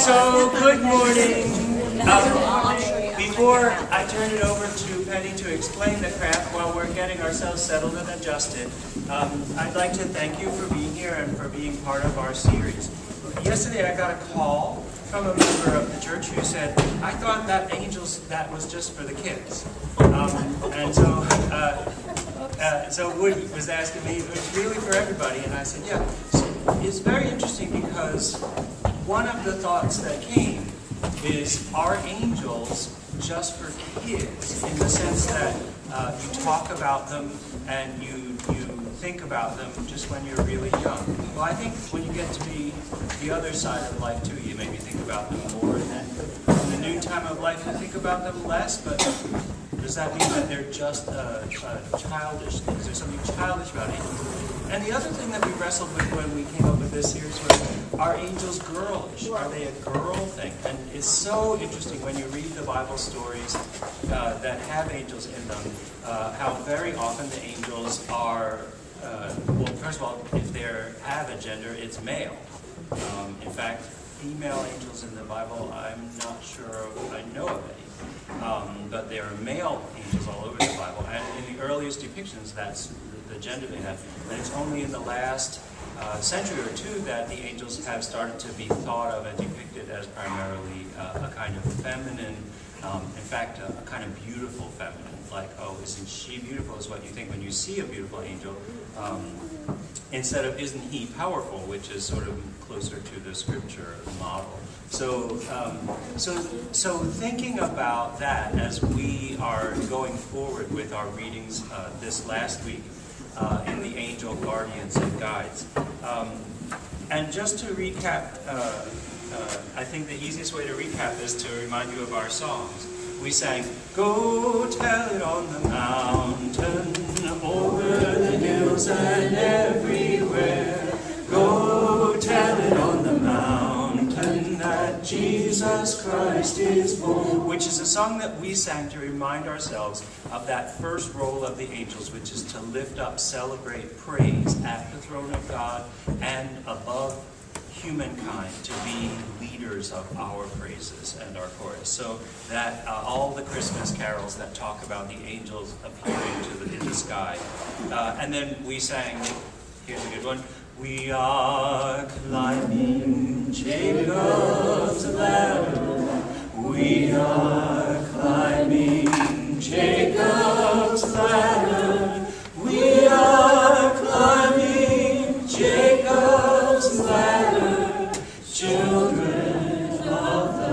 So, good morning. Before I turn it over to Penny to explain the craft while we're getting ourselves settled and adjusted, I'd like to thank you for being here and for being part of our series. Yesterday I got a call from a member of the church who said, I thought that angels, that was just for the kids. So Woody was asking me, it's really for everybody, and I said, yeah. So it's very interesting because one of the thoughts that came is, are angels just for kids, in the sense that you talk about them and you think about them just when you're really young. Well, I think when you get to be the other side of life too, you maybe think about them more, and then in the new time of life you think about them less, but does that mean that they're just childish things? There's something childish about angels. And the other thing that we wrestled with when we came up with this series was, are angels girlish? Are they a girl thing? And it's so interesting when you read the Bible stories that have angels in them, how very often the angels are, well, first of all, if they have a gender, it's male. In fact, female angels in the Bible, I'm not sure I know of any. But there are male angels all over the Bible. And in the earliest depictions, that's the gender they have. And it's only in the last century or two that the angels have started to be thought of and depicted as primarily a kind of feminine, in fact, a kind of beautiful feminine. Like, oh, isn't she beautiful, is what you think when you see a beautiful angel, instead of isn't he powerful, which is sort of closer to the scripture model. So thinking about that as we are going forward with our readings this last week in the Angel Guardians and Guides. And just to recap, I think the easiest way to recap is to remind you of our songs. We sang, go tell it on the mountain, over the hills and everywhere. Go tell it on the mountain that Jesus Christ is born. Which is a song that we sang to remind ourselves of that first role of the angels, which is to lift up, celebrate, praise at the throne of God and above humankind, to be leaders of our praises and our chorus. So that all the Christmas carols that talk about the angels appearing in the sky. And then we sang, here's a good one, we are climbing Jacob's ladder. We are climbing Jacob's ladder. We are climbing Jacob's ladder. Children of the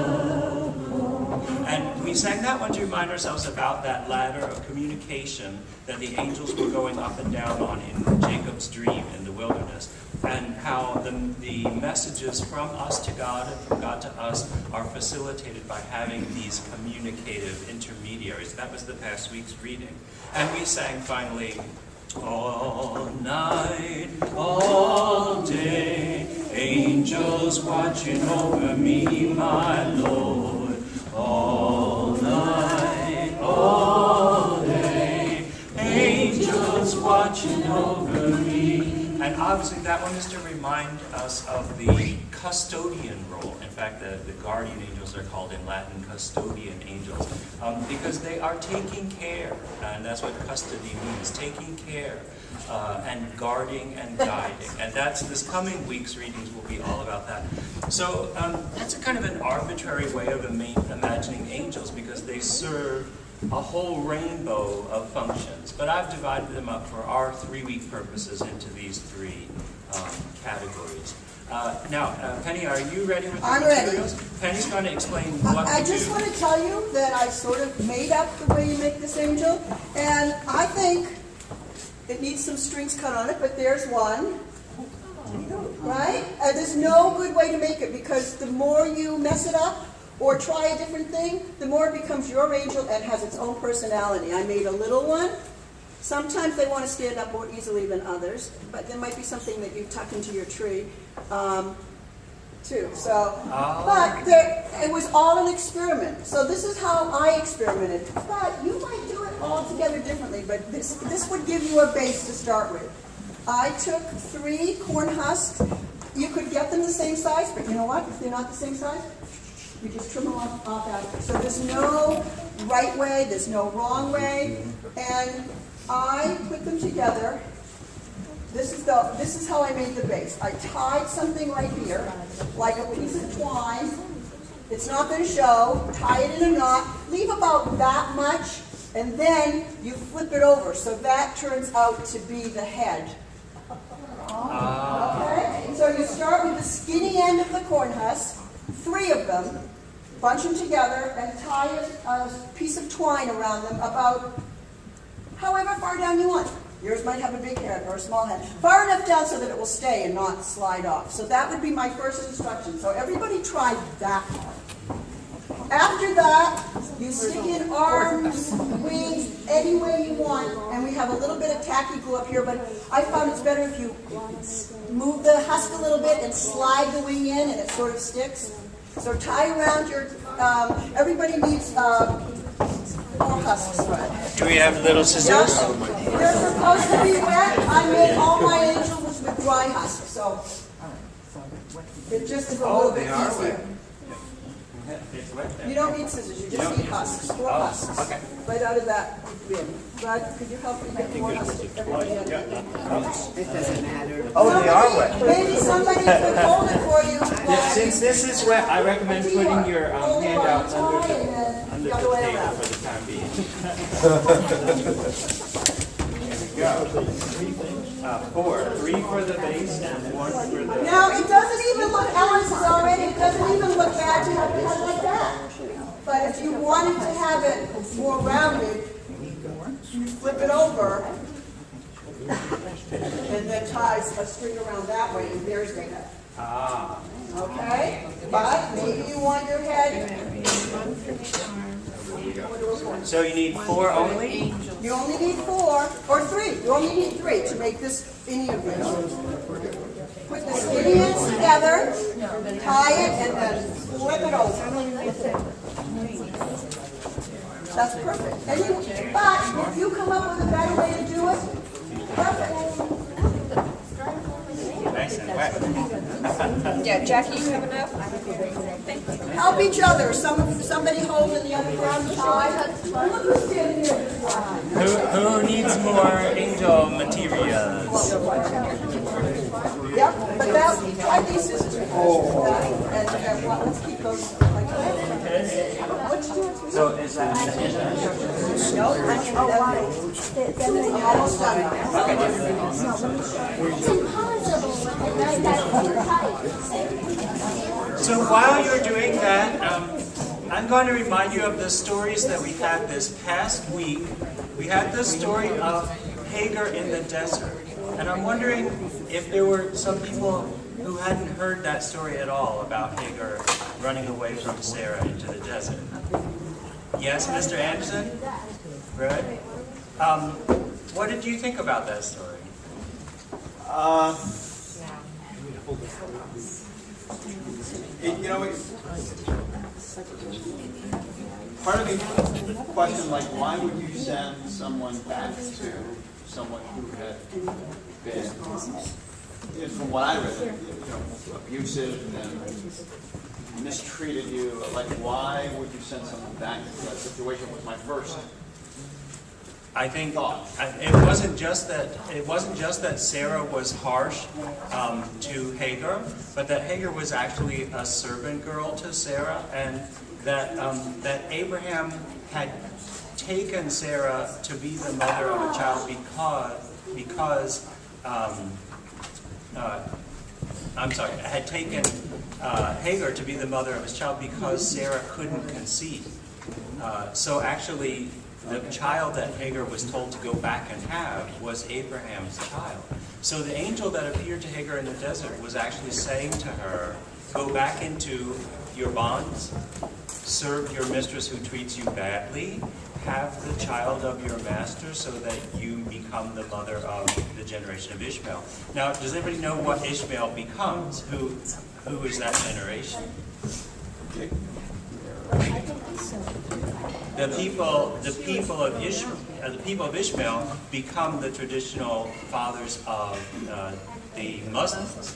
Lord. And we sang that one to remind ourselves about that ladder of communication that the angels were going up and down on in Jacob's dream in the wilderness, and how the messages from us to God and from God to us are facilitated by having these communicative intermediaries. That was the past week's reading. And we sang finally, all night, all day, angels watching over me, my Lord. All night, all day, angels watching over me. And obviously that one is to remind us of the custodian role. In fact, the guardian angels are called in Latin custodian angels, because they are taking care, and that's what custody means, taking care and guarding and guiding. And that's this coming week's readings will be all about that. So that's a kind of an arbitrary way of imagining angels, because they serve a whole rainbow of functions. But I've divided them up for our 3-week purposes into these 3 categories. Now, Penny, are you ready with the materials? Ready. Penny's going to explain what I just want to tell you that I sort of made up the way you make this angel, and I think it needs some strings cut on it, but there's one. Right? There's no good way to make it, because the more you mess it up or try a different thing, the more it becomes your angel and has its own personality. I made a little one. Sometimes they want to stand up more easily than others, but there might be something that you tuck into your tree too. So, but it was all an experiment. So this is how I experimented. But you might do it altogether differently. But this would give you a base to start with. I took 3 corn husks. you could get them the same size, but you know what? If they're not the same size, you just trim them off after. So there's no right way, there's no wrong way, and I put them together. This is how I made the base. I tied something right here, like a piece of twine. It's not going to show. Tie it in a knot. Leave about that much, and then you flip it over. So that turns out to be the head. Okay? So you start with the skinny end of the corn husk, 3 of them, bunch them together, and tie a piece of twine around them about however far down you want. Yours might have a big head or a small head. Far enough down so that it will stay and not slide off. So that would be my first instruction. So everybody try that part. After that, you stick in arms, wings, any way you want. And we have a little bit of tacky glue up here, but I found it's better if you move the husk a little bit and slide the wing in and it sort of sticks. So tie around your, everybody needs more husk thread. Do we have little scissors? Yes. They're supposed to be wet. I made all my angels with dry husk, so it just is a little bit easier. It's wet there. You don't need scissors, you just need husks, 4 husks. Okay. Right out of that bin. Bud, could you help me get more husks? Everybody in. It doesn't matter. Oh, they are wet. Maybe somebody could hold it for you. Since this is wet, I recommend putting your handout under the other way table around. for the time being. There we go. 4. 3 for the base and 1 for the... Now, it doesn't even look, Alice is already, it doesn't even look bad to have it cut like that. But if you wanted to have it more rounded, you flip it over and then ties a string around that way, and there's the head. Ah. Okay? But maybe you want your head. So you need 4 only? You only need 4 or 3. You only need 3 to make this any of these. Put the skinny ends together, tie it, and then flip it over. That's perfect. But if you come up with a better way to do it, perfect. Nice and wet. Yeah, Jackie, you have enough? Help each other. Somebody holding the other ground tie. Look who's standing here. Who needs more angel materials? Yep, but that, try these scissors. And well, let's keep those like that. So is that... No, I'm almost done. It's impossible. So while you're doing that, I'm going to remind you of the stories that we had this past week. We had the story of Hagar in the desert. And I'm wondering if there were some people who hadn't heard that story at all about Hagar running away from Sarah into the desert. Yes, Mr. Anderson? Good. What did you think about that story? Part of me questioned, like, why would you send someone back to someone who had been, from what I read, abusive and mistreated you? Like, why would you send someone back to that situation? Was my first. I think it wasn't just that Sarah was harsh to Hagar, but that Hagar was actually a servant girl to Sarah, and that Abraham had taken Sarah to be the mother of a child had taken Hagar to be the mother of his child because Sarah couldn't conceive. So actually, the child that Hagar was told to go back and have was Abraham's child. So the angel that appeared to Hagar in the desert was actually saying to her, go back into your bonds, serve your mistress who treats you badly, have the child of your master so that you become the mother of the generation of Ishmael. Now, does anybody know what Ishmael becomes? Who is that generation? The people of Ishmael become the traditional fathers of the Muslims.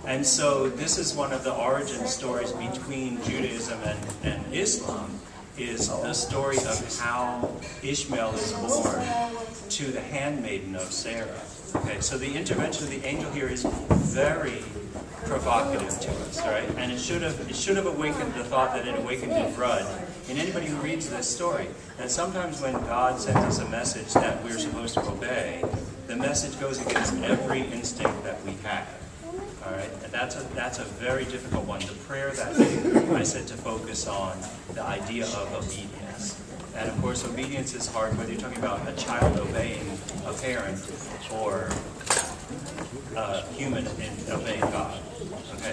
And so this is one of the origin stories between Judaism and Islam, is the story of how Ishmael is born to the handmaiden of Sarah. Okay, so the intervention of the angel here is very provocative to us, right? And it should have awakened the thought that it awakened in Rudd, in anybody who reads this story, that sometimes when God sends us a message that we're supposed to obey, the message goes against every instinct that we have. All right, and that's a very difficult one. The prayer that day, I said to focus on the idea of obedience. And of course, obedience is hard, whether you're talking about a child obeying a parent or a human obeying God. Okay,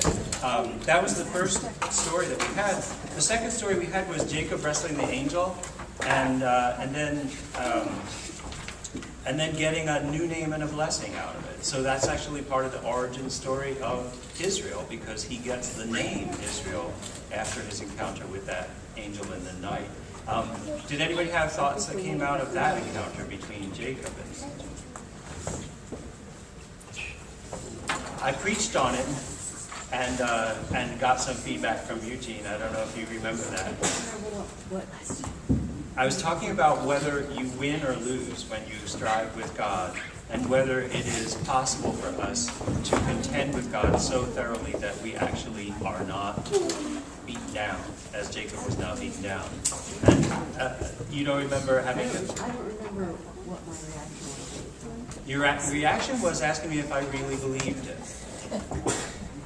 that was the first story that we had. The second story we had was Jacob wrestling the angel, and then getting a new name and a blessing out of it. So that's actually part of the origin story of Israel, because he gets the name Israel after his encounter with that angel in the night. Did anybody have thoughts that came out of that encounter between Jacob and the angel? I preached on it and got some feedback from Eugene. I don't know if you remember that. I was talking about whether you win or lose when you strive with God, and whether it is possible for us to contend with God so thoroughly that we actually are not beaten down, as Jacob was not beaten down. And you don't remember having I don't remember what my reaction was. Your reaction was asking me if I really believed it.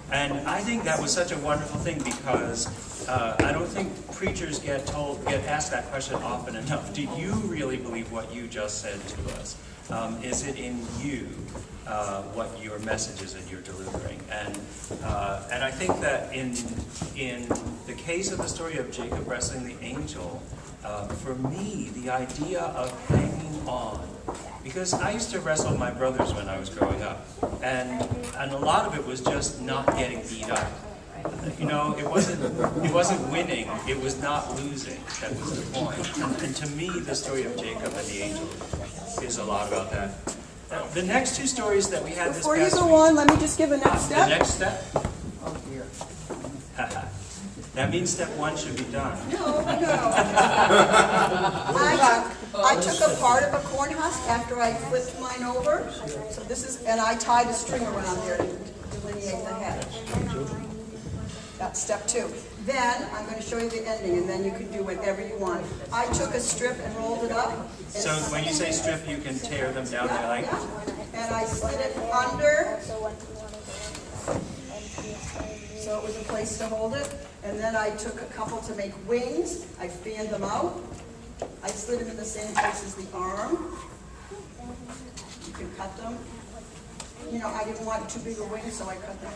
And I think that was such a wonderful thing, because I don't think preachers get asked that question often enough. Do you really believe what you just said to us? Is it in you what your message is that you're delivering? And I think that in the case of the story of Jacob wrestling the angel, for me, the idea of hanging on, because I used to wrestle with my brothers when I was growing up, and a lot of it was just not getting beat up. You know, it wasn't winning, it was not losing. That was the point. And to me, the story of Jacob and the angel is a lot about that. The next two stories that we had this past week. Before you go on, let me just give a next step. The next step? Oh dear. That means step one should be done. No. I took a part of a corn husk after I flipped mine over. So this is, and I tied a string around there to delineate the head. That's step two. Then I'm going to show you the ending, and then you can do whatever you want. I took a strip and rolled it up. So when you say strip, you can tear them down there like. And I slid it under, so it was a place to hold it. And then I took a couple to make wings. I fanned them out. I slid them in the same place as the arm. You can cut them. You know, I didn't want too big a wing, so I cut them.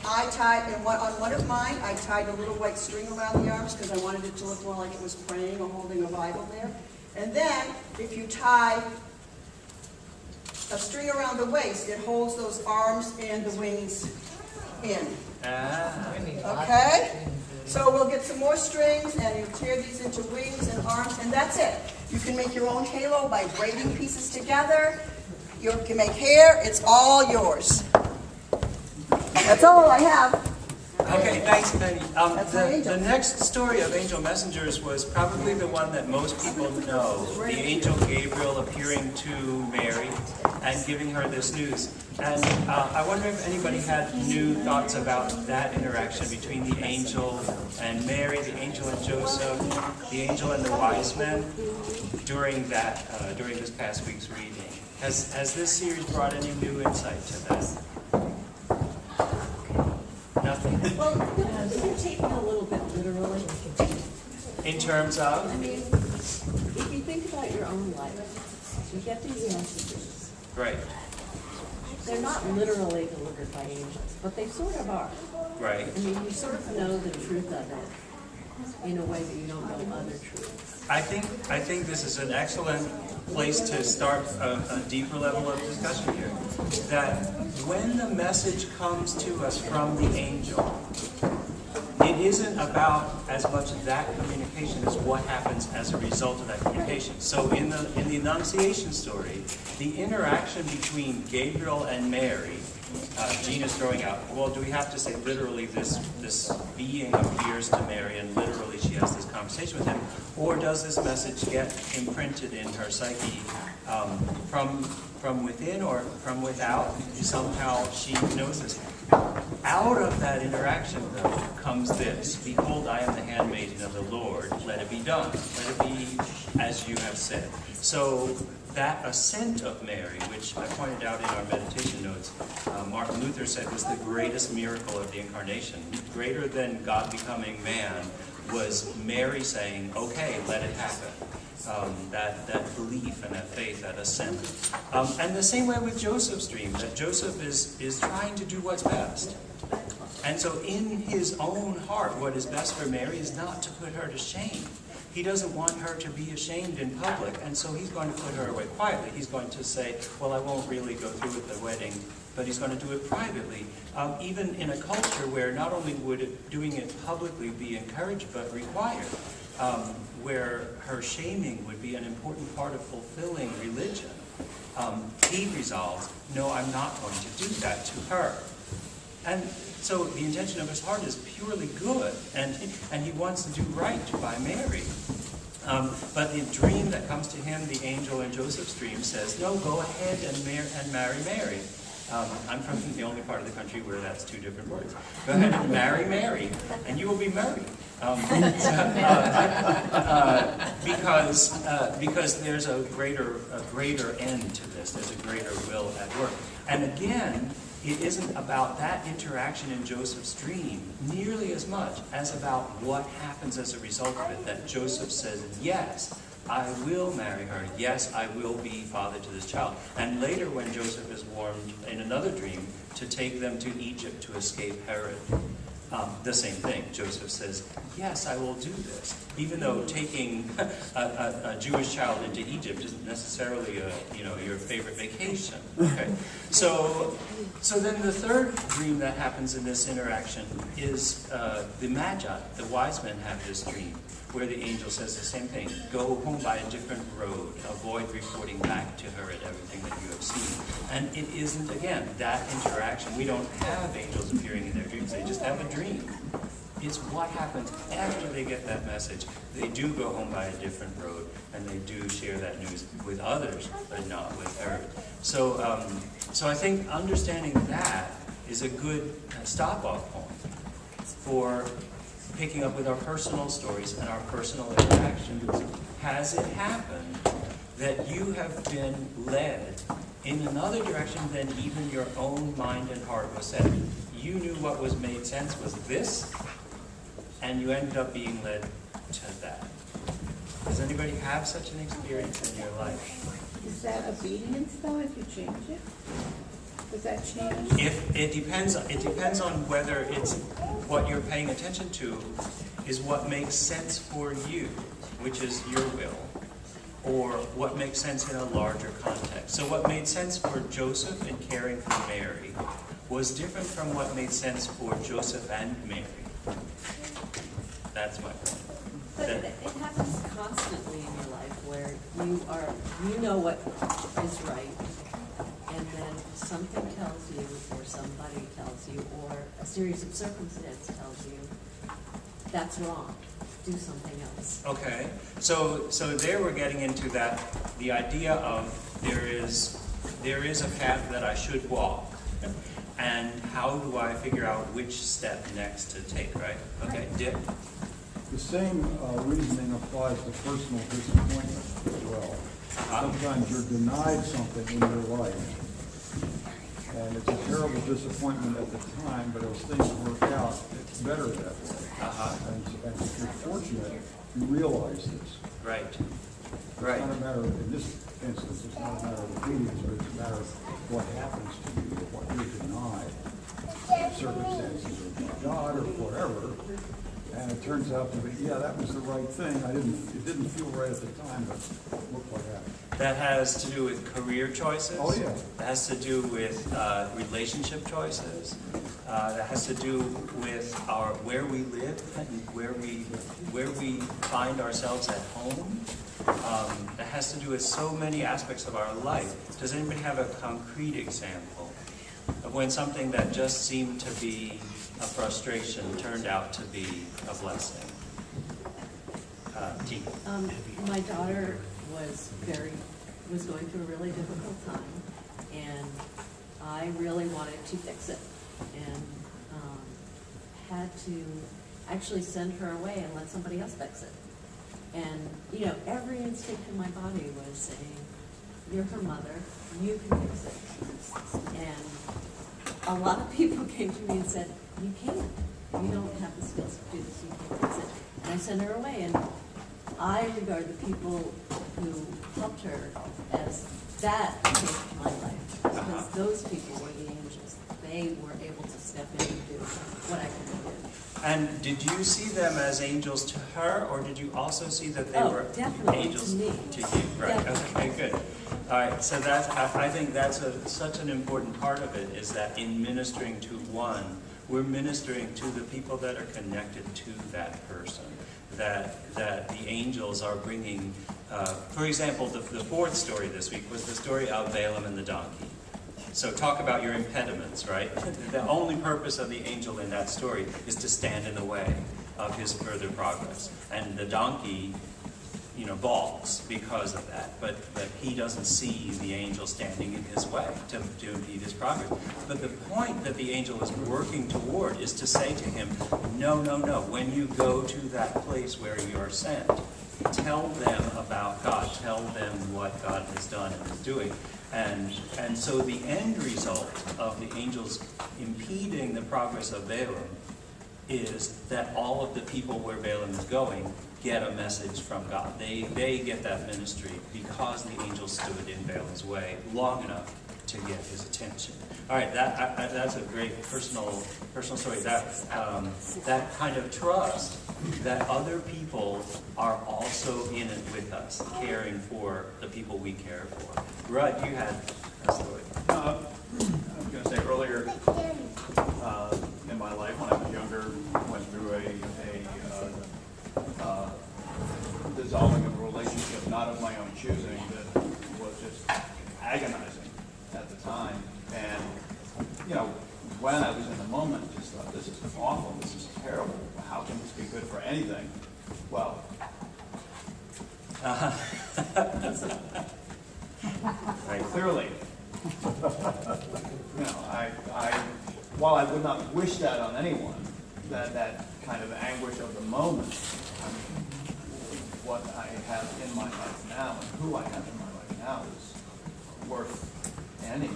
I tied, and on one of mine, I tied a little white string around the arms because I wanted it to look more like it was praying or holding a Bible there. And then, if you tie a string around the waist, it holds those arms and the wings in. Okay? So we'll get some more strings, and you tear these into wings and arms, and that's it. You can make your own halo by braiding pieces together. You can make hair. It's all yours. That's all I have. Okay, thanks, Penny. The next story of angel messengers was probably the one that most people know. The angel Gabriel appearing to Mary and giving her this news. And I wonder if anybody had new thoughts about that interaction between the angel and Mary, the angel and Joseph, the angel and the wise men during this past week's reading. Has this series brought any new insight to that? Nothing. Well, you're taking a little bit literally. In terms of? I mean, if you think about your own life, you get these messages. Right. They're not literally delivered by angels, but they sort of are. Right. I mean, you sort of know the truth of it in a way that you don't know other truths. I think this is an excellent place to start a deeper level of discussion here. That when the message comes to us from the angel, it isn't about as much that communication as what happens as a result of that communication. So in the Annunciation story, the interaction between Gabriel and Mary Gene is throwing out, well, do we have to say literally this being appears to Mary and literally she has this conversation with him, or does this message get imprinted in her psyche from within or from without? Somehow she knows this. Out of that interaction, though, comes this: behold, I am the handmaiden of the Lord, let it be done. Let it be as you have said. So that assent of Mary, which I pointed out in our meditation notes, Martin Luther said was the greatest miracle of the Incarnation. Greater than God becoming man was Mary saying, okay, let it happen. That belief and that faith, that assent. And the same way with Joseph's dream, that Joseph is trying to do what's best. And so in his own heart, what is best for Mary is not to put her to shame. He doesn't want her to be ashamed in public, and so he's going to put her away quietly. He's going to say, well, I won't really go through with the wedding, but he's going to do it privately. Even in a culture where not only would doing it publicly be encouraged, but required, where her shaming would be an important part of fulfilling religion, he resolves, no, I'm not going to do that to her. And so the intention of his heart is purely good, and he wants to do right by Mary. But the dream that comes to him, the angel in Joseph's dream, says, no, go ahead and marry Mary. I'm from the only part of the country where that's two different words. Go ahead and marry Mary, and you will be married. Because there's a greater end to this. There's a greater will at work. And again, it isn't about that interaction in Joseph's dream nearly as much as about what happens as a result of it. That Joseph says, yes, I will marry her. Yes, I will be father to this child. And later when Joseph is warned in another dream to take them to Egypt to escape Herod, the same thing. Joseph says, yes, I will do this. Even though taking a Jewish child into Egypt isn't necessarily your favorite vacation. Okay. So then the third dream that happens in this interaction is the Magi, the wise men, have this dream where the angel says the same thing. Go home by a different road. Avoid reporting back to her at everything that you have seen. And it isn't, again, that interaction. We don't have angels appearing in their dreams. They just have a dream. It's what happens after they get that message. They do go home by a different road, and they do share that news with others, but not with Herod. So I think understanding that is a good stop-off point for picking up with our personal stories and our personal interactions. Has it happened that you have been led in another direction than even your own mind and heart was set? You knew what was made sense was this, and you ended up being led to that. Does anybody have such an experience in your life? Is that obedience though if you change it? Does that change? If it depends on whether it's what you're paying attention to is what makes sense for you, which is your will, or what makes sense in a larger context. So what made sense for Joseph in caring for Mary was different from what made sense for Joseph and Mary. That's my point. But it happens constantly in your life where you know what is right, and then something tells you, or somebody tells you, or a series of circumstances tells you, that's wrong. Do something else. Okay, so there we're getting into that, the idea of there is a path that I should walk, and how do I figure out which step next to take, right? Okay, Dick? The same reasoning applies to personal disappointment as well. Sometimes you're denied something in your life, and it's a terrible disappointment at the time, but as things work out, it's better that way. And if you're fortunate, you realize this. Right. It's not a matter of, in this instance, it's not a matter of obedience, but it's a matter of what happens to you, or what you're denied, circumstances of God or whatever. And it turns out to be, yeah, that was the right thing. It didn't feel right at the time, but look what happened. That has to do with career choices. Oh, yeah. That has to do with relationship choices. That has to do with where we live and where we find ourselves at home. That has to do with so many aspects of our life. Does anybody have a concrete example of when something that just seemed to be a frustration turned out to be a blessing? T. My daughter was going through a really difficult time, and I really wanted to fix it, and had to actually send her away and let somebody else fix it. And, you know, every instinct in my body was saying, you're her mother, you can fix it. And a lot of people came to me and said, you can't. You don't have the skills to do this, you can't fix it. And I sent her away, and I regard the people who helped her as that changed my life. Because those people were the angels. They were able to step in and do what I couldn't do. And did you see them as angels to her, or did you also see that they were definitely angels to me. to you? Right. Definitely. Okay. Good. All right. So I think that's such an important part of it, is that in ministering to one, we're ministering to the people that are connected to that person. That the angels are bringing. For example, the fourth story this week was the story of Balaam and the donkey. So talk about your impediments, right? The only purpose of the angel in that story is to stand in the way of his further progress. And the donkey, balks because of that. But he doesn't see the angel standing in his way to impede his progress. But the point that the angel is working toward is to say to him, no. When you go to that place where you are sent, tell them about God. Tell them what God has done and is doing. And so the end result of the angels impeding the progress of Balaam is that all of the people where Balaam is going get a message from God. They get that ministry because the angels stood in Balaam's way long enough to get his attention. All right, that's a great personal story. That kind of trust that other people are also in it with us, caring for the people we care for. Rudd, you had a story. I was going to say earlier in my life, when I was younger, went through a dissolving of a relationship, not of my own choosing, that was just agonizing at the time. And, when I was in the moment, just thought, this is awful, this is terrible, how can this be good for anything? Well, Right. clearly, while I would not wish that on anyone, that kind of anguish of the moment, what I have in my life now and who I have in my life now is worth any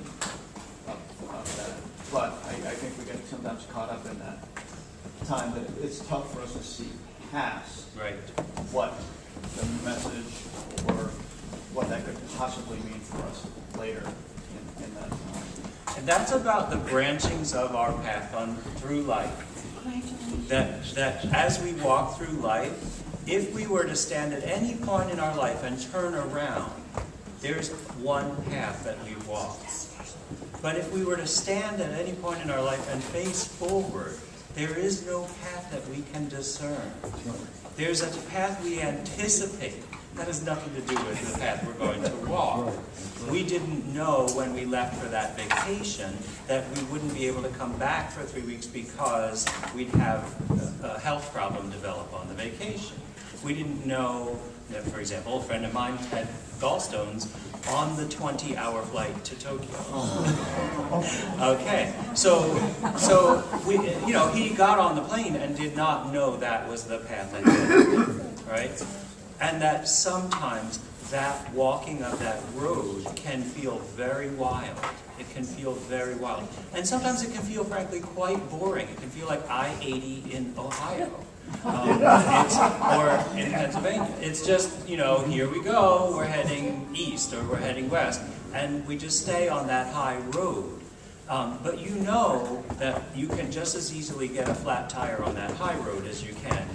of that. But I think we get sometimes caught up in that time that it's tough for us to see past Right. what the message or what that could possibly mean for us later in that time. And that's about the branchings of our path through life. That as we walk through life, if we were to stand at any point in our life and turn around, there's one path that we walk. But if we were to stand at any point in our life and face forward, there is no path that we can discern. There's a path we anticipate. That has nothing to do with the path we're going to walk. We didn't know when we left for that vacation that we wouldn't be able to come back for 3 weeks because we'd have a health problem develop on the vacation. We didn't know that, for example, a friend of mine had gallstones on the 20-hour flight to Tokyo. Okay, so we, he got on the plane and did not know that was the path ahead, right? And that sometimes that walking of that road can feel very wild. It can feel very wild. And sometimes it can feel, frankly, quite boring. It can feel like I-80 in Ohio. Or in Pennsylvania. It's just, here we go, we're heading east or we're heading west, and we just stay on that high road. But you know that you can just as easily get a flat tire on that high road as you can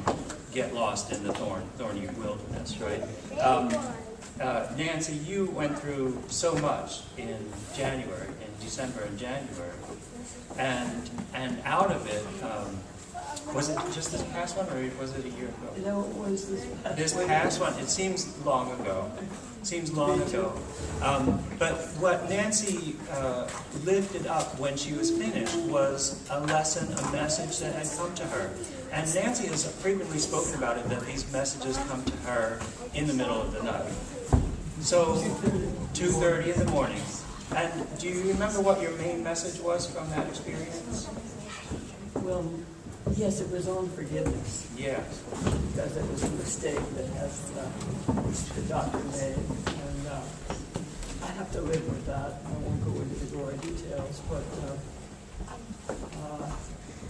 get lost in the thorny wilderness, right? Nancy, you went through so much in December and January, and out of it, Was it just this past one, or was it a year ago? No, it was This past one, it seems long ago. Seems long ago. But what Nancy lifted up when she was finished was a lesson, a message that had come to her. And Nancy has frequently spoken about it, that these messages come to her in the middle of the night. So, 2:30 in the morning. And do you remember what your main message was from that experience? Well, yes, it was on forgiveness, Yes. because it was a mistake that the doctor made, and I have to live with that. I won't go into the gory details, but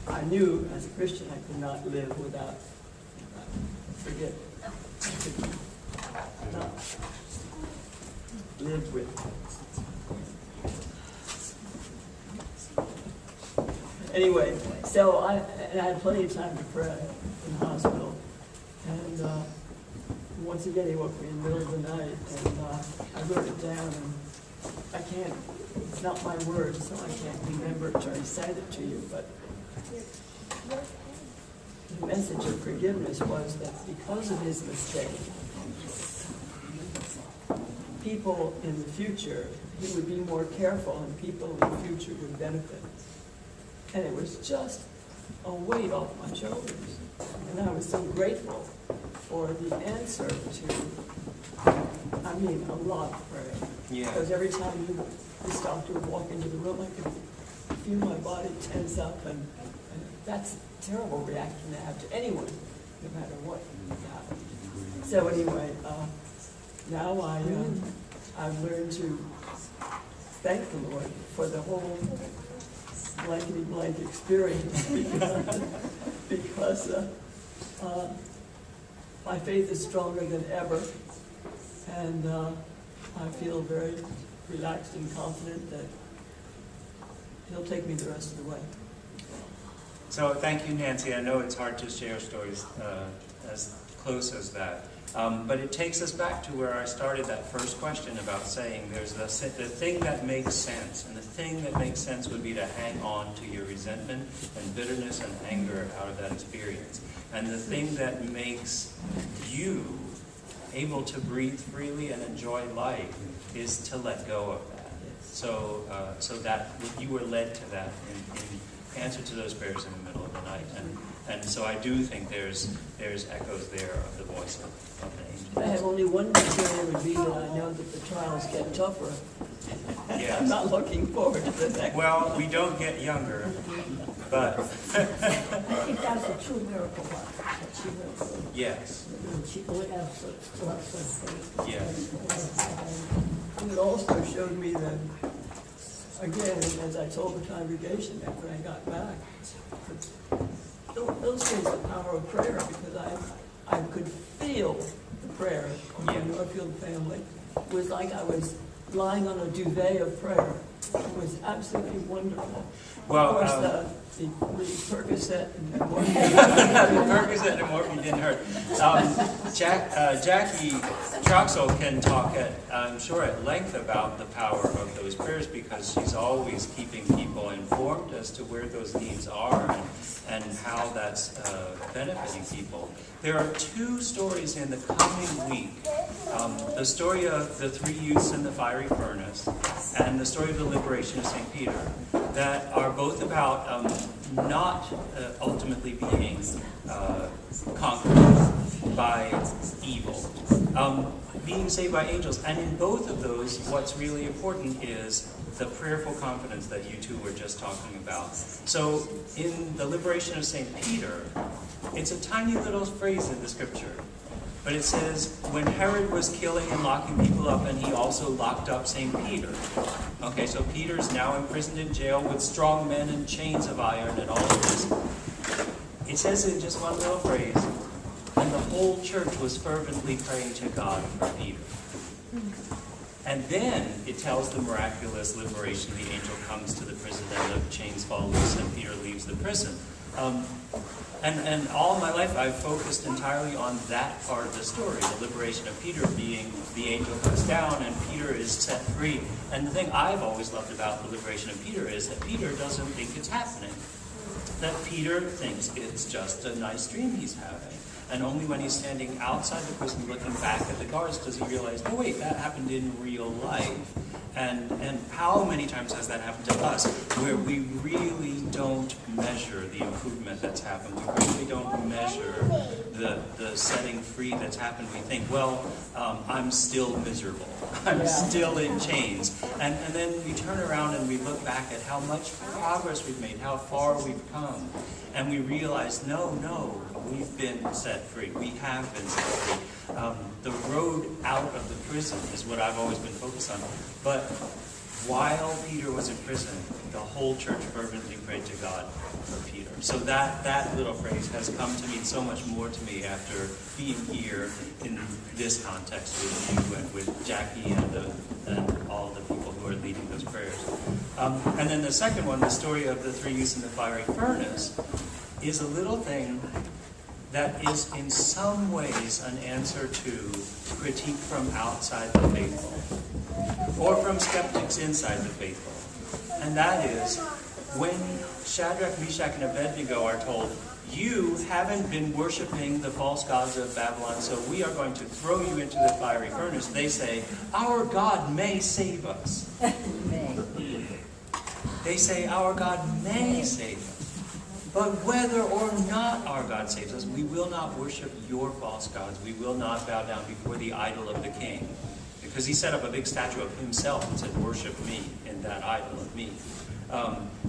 I knew as a Christian I could not live without forgiveness. I could not live with it. Anyway, so I had plenty of time to pray in the hospital, and once again he woke me in the middle of the night, and I wrote it down, and I can't, it's not my words, so I can't remember it or recite it to you, but the message of forgiveness was that because of his mistake, people in the future, he would be more careful, and people in the future would benefit. And it was just a weight off my shoulders. And I was so grateful for the answer to, I mean, a lot of prayer. Yeah. Because every time this doctor would walk into the room, I could feel my body tense up, and that's a terrible reaction to have to anyone, no matter what happened. So anyway, now I've learned to thank the Lord for the whole blankety blank experience, because my faith is stronger than ever, and I feel very relaxed and confident that he'll take me the rest of the way. So thank you, Nancy. I know it's hard to share stories as close as that. But it takes us back to where I started that first question about saying there's the thing that makes sense. And the thing that makes sense would be to hang on to your resentment and bitterness and anger out of that experience. And the thing that makes you able to breathe freely and enjoy life is to let go of that. So that you were led to that in answer to those prayers in the middle of the night. And so I do think there's echoes there of the voice of the angel. I have only one concern would be that I know that the trials get tougher. Yes. I'm not looking forward to the next. Well, we don't get younger, but I think that's a true miracle work, that she will. yes, She will have faith. yes. And it also showed me that, again, as I told the congregation after I got back, it illustrates the power of prayer, because I could feel the prayer of the Norfield family. It was like I was lying on a duvet of prayer. It was absolutely wonderful. Well, of course, the Percocet and morphine. Percocet and morphine didn't hurt. Jackie Troxel can talk I'm sure at length about the power of those prayers, because she's always keeping people informed as to where those needs are and how that's benefiting people. There are two stories in the coming week. The story of the 3 youths in the fiery furnace and the story of the liberation of St. Peter, that are both about not ultimately being conquered by evil, being saved by angels. And in both of those, what's really important is the prayerful confidence that you two were just talking about. So in the liberation of St. Peter, it's a tiny little phrase in the scripture, but it says, when Herod was killing and locking people up, and he also locked up St. Peter. Okay, so Peter's now imprisoned in jail with strong men and chains of iron and all of this. It says in just one little phrase, and the whole church was fervently praying to God for Peter. And then it tells the miraculous liberation. The angel comes to the prison and the chains fall loose and Peter leaves the prison. And all my life I've focused entirely on that part of the story, the liberation of Peter being the angel comes down and Peter is set free. And the thing I've always loved about the liberation of Peter is that Peter doesn't think it's happening. that Peter thinks it's just a nice dream he's having. And only when he's standing outside the prison looking back at the guards does he realize, oh wait, that happened in real life. And how many times has that happened to us, where we really don't measure the improvement that's happened. We really don't measure the setting free that's happened. We think, well, I'm still miserable. I'm still in chains. And then we turn around and we look back at how much progress we've made, how far we've come. And we realize, no, we've been set free. We have been set free. The road out of the prison is what I've always been focused on. But while Peter was in prison, the whole church fervently prayed to God for Peter. So that little phrase has come to mean so much more to me after being here in this context with you and with Jackie and all the people who are leading those prayers. And then the second one, the story of the 3 youths in the fiery furnace, is a little thing that is in some ways an answer to critique from outside the faithful, or from skeptics inside the faithful. And that is, when Shadrach, Meshach, and Abednego are told, you haven't been worshiping the false gods of Babylon, so we are going to throw you into the fiery furnace, they say, our God may save us. They say, our God may save us. But whether or not our God saves us, we will not worship your false gods. We will not bow down before the idol of the king. Because he set up a big statue of himself and said, worship me in that idol of me.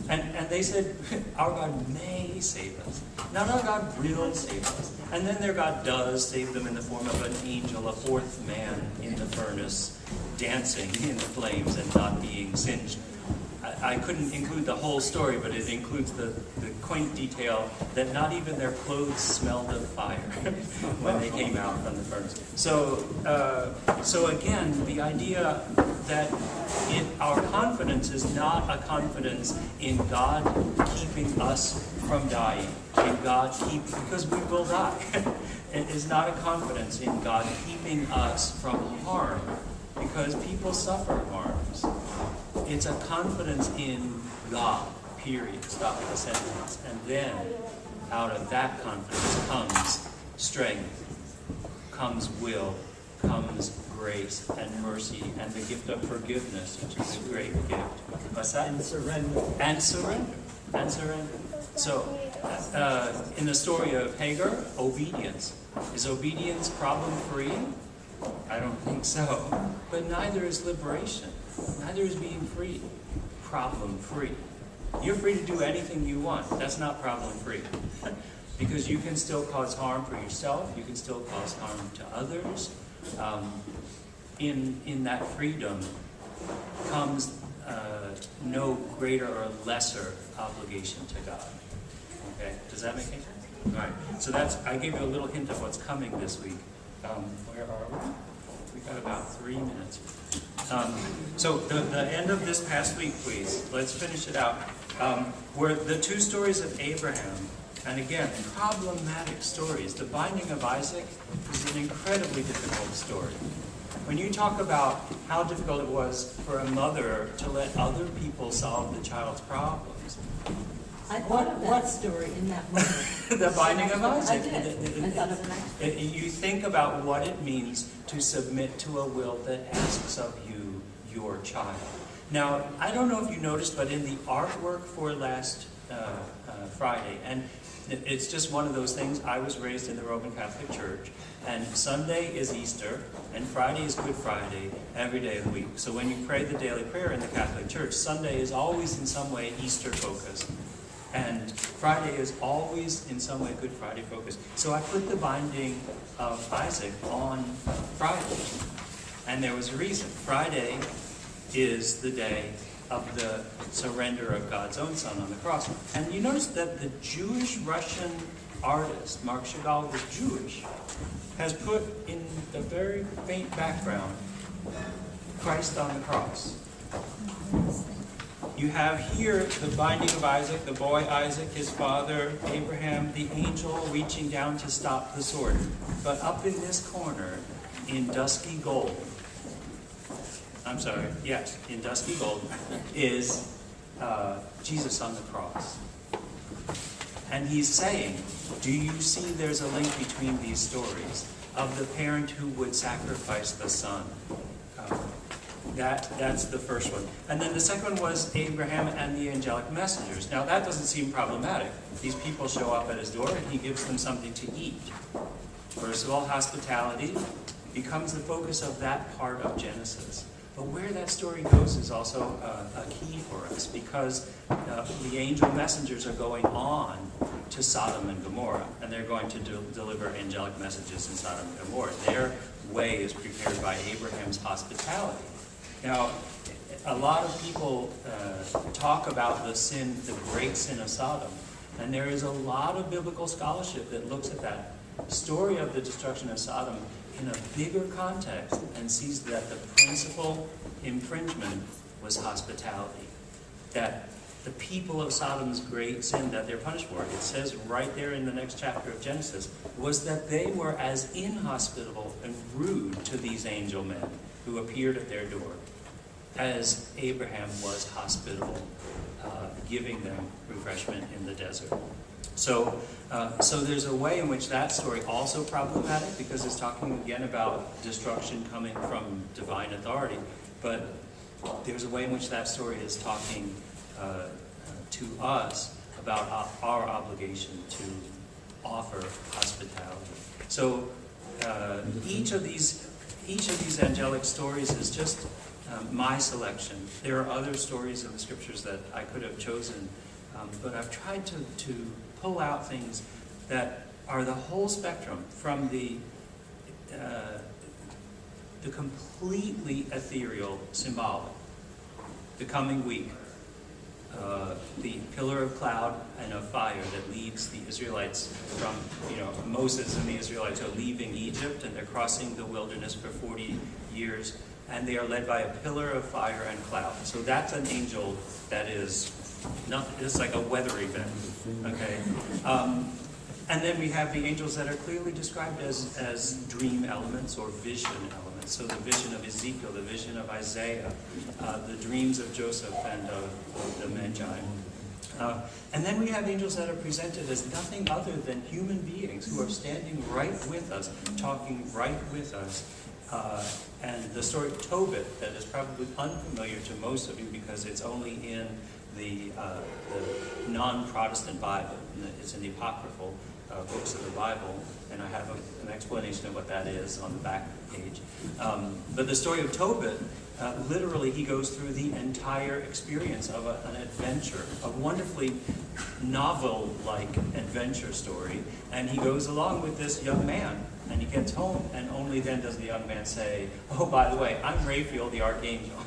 And they said, our God may save us. Not our God will save us. And then their God does save them in the form of an angel, a fourth man in the furnace, dancing in the flames and not being singed. I couldn't include the whole story, but it includes the quaint detail that not even their clothes smelled of fire when they came out from the furnace. So again, the idea that our confidence is not a confidence in God keeping us from dying, in God because we will die. It is not a confidence in God keeping us from harm, because people suffer harms. It's a confidence in God, period. Stop the sentence. And then, out of that confidence comes strength, comes will, comes grace and mercy, and the gift of forgiveness, which is a great gift. What's that? And surrender. And surrender. And surrender. So, in the story of Hagar, obedience. Is obedience problem-free? I don't think so. But neither is liberation. Neither is being free problem-free. You're free to do anything you want. That's not problem-free. Because you can still cause harm for yourself. You can still cause harm to others. In that freedom comes no greater or lesser obligation to God. Okay? Does that make sense? All right. So I gave you a little hint of what's coming this week. Where are we? We've got about 3 minutes. So the end of this past week, please. Let's finish it out. Were the 2 stories of Abraham, and again, problematic stories. The binding of Isaac is an incredibly difficult story. When you talk about how difficult it was for a mother to let other people solve the child's problems. I thought of that story in that moment. The binding of Isaac. I did. I thought of that. You think about what it means to submit to a will that asks of you your child. Now, I don't know if you noticed, but in the artwork for last Friday, and it's just one of those things, I was raised in the Roman Catholic Church, and Sunday is Easter, and Friday is Good Friday, every day of the week. So when you pray the daily prayer in the Catholic Church, Sunday is always in some way Easter focused. And Friday is always in some way Good Friday focused. So I put the binding of Isaac on Friday. And there was a reason. Friday is the day of the surrender of God's own Son on the cross. And you notice that the Jewish-Russian artist, Marc Chagall, was Jewish, has put in the very faint background Christ on the cross. You have here the binding of Isaac, the boy Isaac, his father, Abraham, the angel reaching down to stop the sword. But up in this corner, in dusky gold, in dusky gold, is Jesus on the cross. And he's saying, do you see there's a link between these stories of the parent who would sacrifice the son? That's the first one. And then the second one was Abraham and the angelic messengers. Now that doesn't seem problematic. These people show up at his door and he gives them something to eat. First of all, hospitality becomes the focus of that part of Genesis. But where that story goes is also a key for us, because the angel messengers are going on to Sodom and Gomorrah, and they're going to deliver angelic messages in Sodom and Gomorrah. Their way is prepared by Abraham's hospitality. Now, a lot of people talk about the sin, the great sin of Sodom, and there is a lot of biblical scholarship that looks at that story of the destruction of Sodom in a bigger context and sees that the principal infringement was hospitality. That the people of Sodom's great sin that they're punished for, it says right there in the next chapter of Genesis, was that they were as inhospitable and rude to these angel men who appeared at their door as Abraham was hospitable, giving them refreshment in the desert. So there's a way in which that story also problematic, because it's talking again about destruction coming from divine authority, but there's a way in which that story is talking to us about our obligation to offer hospitality. So each of these angelic stories is just my selection. There are other stories in the scriptures that I could have chosen, but I've tried to pull out things that are the whole spectrum, from the completely ethereal, symbolic, the coming week, the pillar of cloud and of fire that leads the Israelites from, Moses and the Israelites are leaving Egypt and they're crossing the wilderness for 40 years, and they are led by a pillar of fire and cloud. So that's an angel that is it's like a weather event, okay? And then we have the angels that are clearly described as dream elements or vision elements. So the vision of Ezekiel, the vision of Isaiah, the dreams of Joseph and of the Magi. And then we have angels that are presented as nothing other than human beings who are standing right with us, talking right with us. And the story of Tobit, that is probably unfamiliar to most of you because it's only in the non-Protestant Bible. It's in the apocryphal books of the Bible, and I have an explanation of what that is on the back page. But the story of Tobit, literally he goes through the entire experience of an adventure, a wonderfully novel-like adventure story, and he goes along with this young man, and he gets home, and only then does the young man say, oh, by the way, I'm Raphael, the archangel.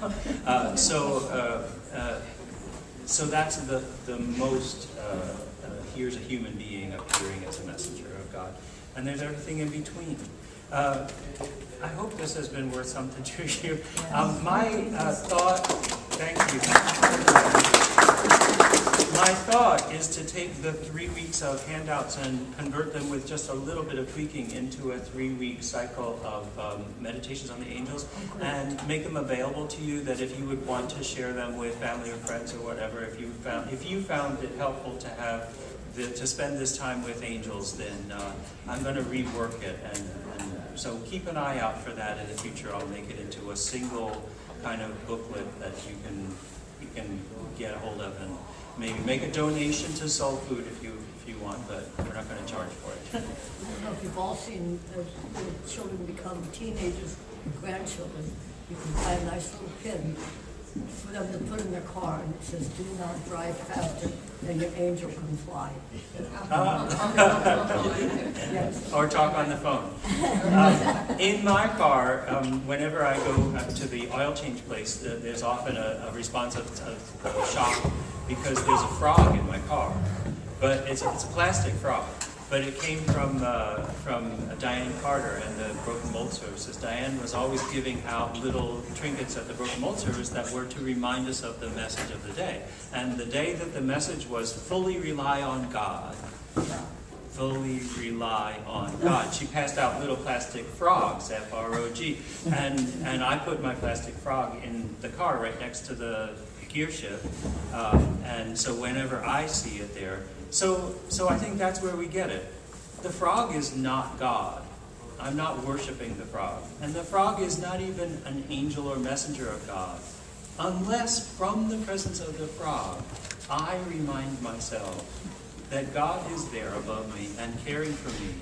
So that's the most, here's a human being appearing as a messenger of God. And there's everything in between. I hope this has been worth something to you. My thought, thank you. My thought is to take the 3 weeks of handouts and convert them with just a little bit of tweaking into a 3-week cycle of meditations on the angels, and make them available to you, that if you would want to share them with family or friends or whatever, if you found it helpful to have to spend this time with angels, then I'm going to rework it, and so keep an eye out for that in the future. I'll make it into a single kind of booklet that you can get a hold of, and maybe make a donation to Soul Food if you want, but we're not going to charge for it. I don't know if you've all seen as children become teenagers, grandchildren, you can buy a nice little pin for them to put in their car, and it says, do not drive faster than your angel can fly. Yes. Or talk on the phone. In my car, whenever I go to the oil change place, there's often a response of shock, because there's a frog in my car. But it's a plastic frog. But it came from Diane Carter and the Broken Mold Services. Diane was always giving out little trinkets at the Broken Mold Service that were to remind us of the message of the day. And the day that the message was fully rely on God. Fully rely on God. She passed out little plastic frogs, F-R-O-G. And I put my plastic frog in the car right next to the gear shift, and so whenever I see it there, so I think that's where we get it. The frog is not God. I'm not worshiping the frog. And the frog is not even an angel or messenger of God. Unless from the presence of the frog, I remind myself that God is there above me and caring for me.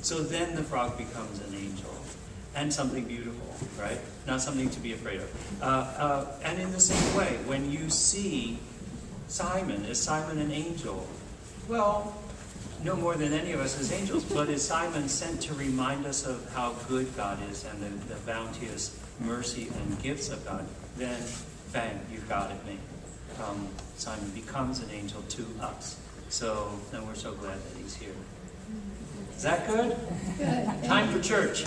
So then the frog becomes an angel. And something beautiful, right? Not something to be afraid of. And in the same way, when you see Simon, is Simon an angel? Well, no more than any of us as angels, but is Simon sent to remind us of how good God is and the bounteous mercy and gifts of God? Then, bang, you got it, me. Simon becomes an angel to us. So, and we're so glad that he's here. Is that good? Good. Time for church.